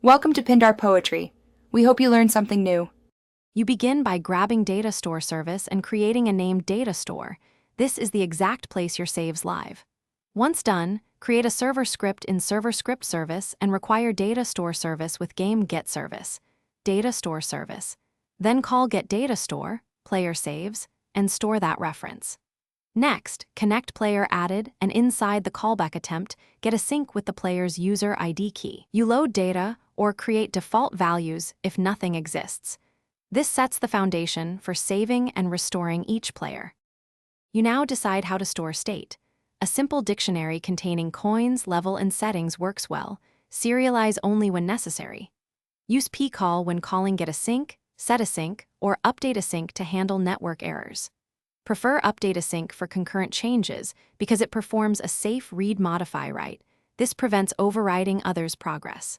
Welcome to Pindar Poetry. We hope you learned something new. You begin by grabbing Data Store service and creating a named Data Store. This is the exact place your saves live. Once done, create a server script in Server Script Service and require Data Store service with Game Get Service, Data Store service. Then call Get Data Store, player saves, and store that reference. Next, connect player added, and inside the callback attempt, get a sync with the player's user ID key. You load data or create default values if nothing exists. This sets the foundation for saving and restoring each player. You now decide how to store state. A simple dictionary containing coins, level, and settings works well. Serialize only when necessary. Use pcall when calling get a sync, set a sync, or update a sync to handle network errors. Prefer update a sync for concurrent changes because it performs a safe read-modify write. This prevents overriding others' progress.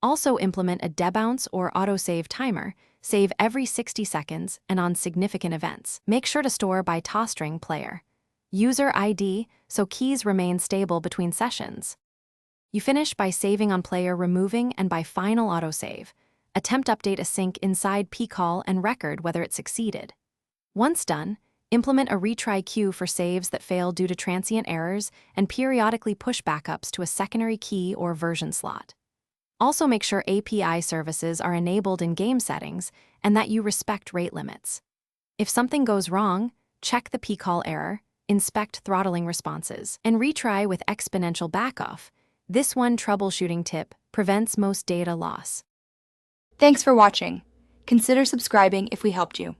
Also implement a debounce or autosave timer. Save every 60 seconds and on significant events. Make sure to store by toString player. User ID so keys remain stable between sessions. You finish by saving on player removing and by final autosave. Attempt update a sync inside pcall and record whether it succeeded. Once done, implement a retry queue for saves that fail due to transient errors and periodically push backups to a secondary key or version slot. Also make sure API services are enabled in game settings and that you respect rate limits. If something goes wrong, check the pcall error, inspect throttling responses, and retry with exponential backoff. This one troubleshooting tip prevents most data loss. Thanks for watching. Consider subscribing if we helped you.